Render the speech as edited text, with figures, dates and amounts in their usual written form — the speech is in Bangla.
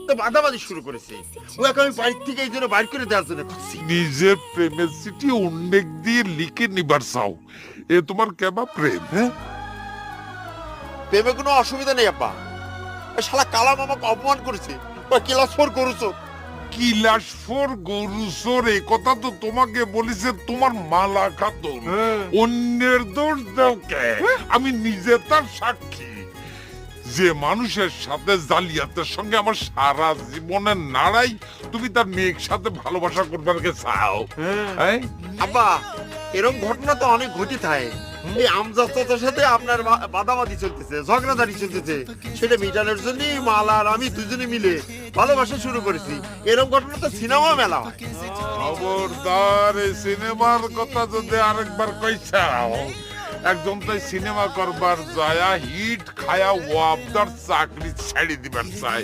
তো বাদাবাদি শুরু করেছে। ওকে আমি বাড়ি থেকে এই জন্য বাইর করে দেওয়ার জন্য করছি। নিজের প্রেমের চিঠি উল্লেখ দিয়ে লিখে নিবার চাও, এ তোমার কেবা প্রেম? হ্যাঁ, প্রেমে কোনো অসুবিধা নেই আব্বা। ওই শালা কালাম আমাকে অপমান করেছে। ওই ক্লাস 4 করছো। কিলাস ফোর গরুসোর এই কথা তো তোমাকে বলিছে তোমার মালা খাতুন। অন্যের দোষ দাও কে? আমি নিজে তার সাক্ষী। যে মানুষের সাথে জালিয়াতের সঙ্গে আমার সারা জীবনের নাড়াই, তুমি তার মেয়ের সাথে ভালোবাসা করবার কে চাও? হ্যাঁ, আব্বা এরকম ঘটনা তো অনেক ঘটে থাকে। এই আমজাদ চাচার সাথে আপনার বাদাবাদি চলতেছে, ঝগড়াঝাড়ি চলতেছে। সেটা মিটানোর জন্য মালা আর আমি দুজনে মিলে ভালোবাসা শুরু করেছি। এরকম ঘটনা তো সিনেমা মেলা হয়। খবরদার এই সিনেমার কথা যদি আরেকবার কইছাও, একজন তাই সিনেমা করবার যায়া হিট খায়া ওয়াবদার চাকরি ছেড়ে দিবার চাই।